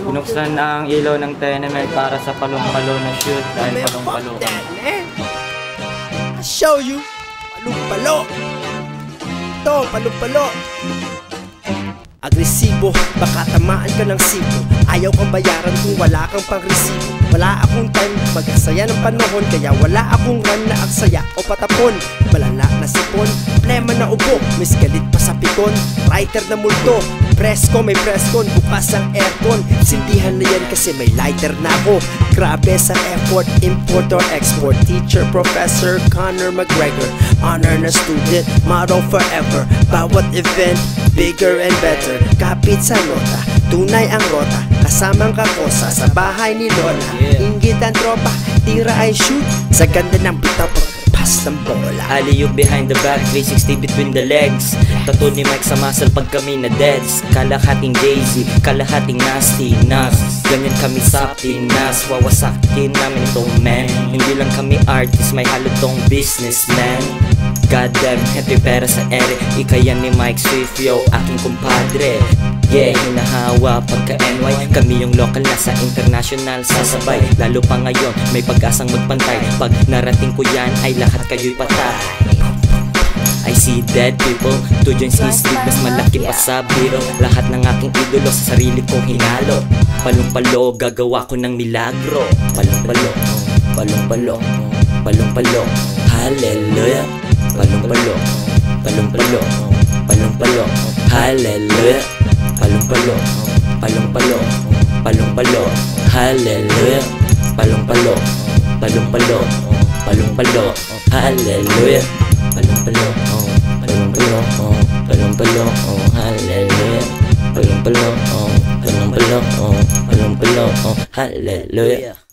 Binuksan ang ilaw ng tenement para sa palong-palo na shoot dahil palong-palo ka. I'll show you. Palong-palo. Ito, palong-palo. Agresibo, baka tamaan ka ng sibo. Ayaw kang bayaran kung wala kang pang-resibo. Wala akong time, mag-asaya ng panahon. Kaya wala akong run na aksaya o patapon. Malala na sipon, problema na ubo. Miss galit pa sa pikon, writer na multo. Presko, may preskon, bukas ang aircon. Sindihan na yan kasi may lighter na ako. Grabe sa effort, import or export. Teacher, professor, Conor McGregor. Honor na student, motto forever. Bawat event, bigger and better. Kapit sa nota, tunay ang rota. Kasamang kakosa sa bahay ni Lola. Inggit ang tropa, tira ay shoot. Sa ganda ng bitap, pass ng bola. Alley-oop behind the back, 360 between the legs. Tattoo ni Mike sa muscle pag kami na deads. Kalahating Daisy, kalahating Nasty Nas. Ganyan kami sa Pinas, wawasakin namin itong man. Hindi lang kami artist, may halutong businessman. Goddamn, heavy pera sa ere. Ikayan ni Mike Swift, yo, aking kumpadre. Yeah, hinahawa pagka-NY. Kami yung local na sa international sasabay. Lalo pa ngayon, may pag-asang magpantay. Pag narating ko yan, ay lahat kayo'y patay. I see dead people, to join sisig, mas malaki pa sa biro. Lahat ng aking idolo sa sarili kong hinalo. Palong-palo, gagawa ko ng milagro. Palong-palo, palong-palo, palong-palo, hallelujah. Palong-palo, palong-palo, palong-palo, hallelujah. Palong-palo, palong-palo, palong-palo, hallelujah. Palong-palo, palong-palo, palong-palo, hallelujah. Palong-palo, palong-palo, palong-palo, hallelujah. Palong-palo, palong-palo, palong-palo, hallelujah.